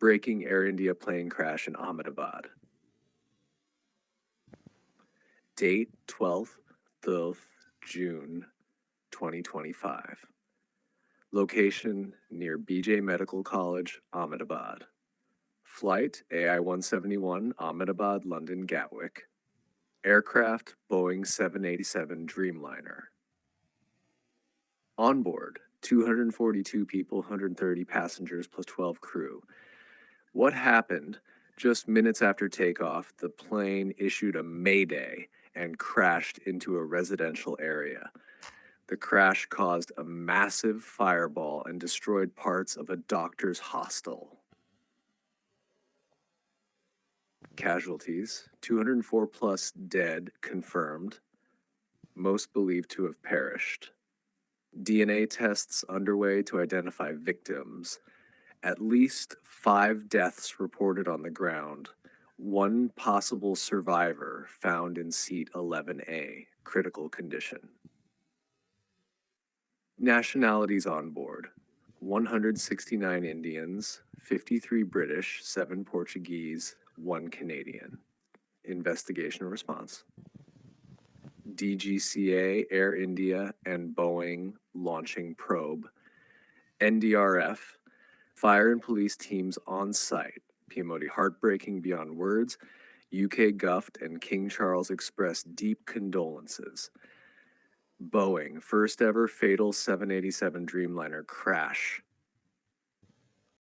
breaking Air India plane crash in Ahmedabad. Date 12th June 2025. Location near BJ Medical College, Ahmedabad. Flight AI171 Ahmedabad, London, Gatwick. Aircraft Boeing787 Dreamliner. On board, 242 people, 130 passengers plus 12 crew. What happened? Just minutes after takeoff, the plane issued a mayday and crashed into a residential area. The crash caused a massive fireball and destroyed parts of a doctor's hostel. Casualties, 204 plus dead confirmed, most believed to have perished. DNA tests underway to identify victims. At least 5 deaths reported on the ground. One possible survivor found in seat 11A, critical condition. Nationalities on board: 169 Indians, 53 British, 7 Portuguese, 1 Canadian. Investigation response: DGCA, Air India, and Boeing launching probe. NDRF, fire and police teams on site. PMOD heartbreaking beyond words. UK Guft and King Charles express deep condolences. Boeing, first ever fatal 787 Dreamliner crash.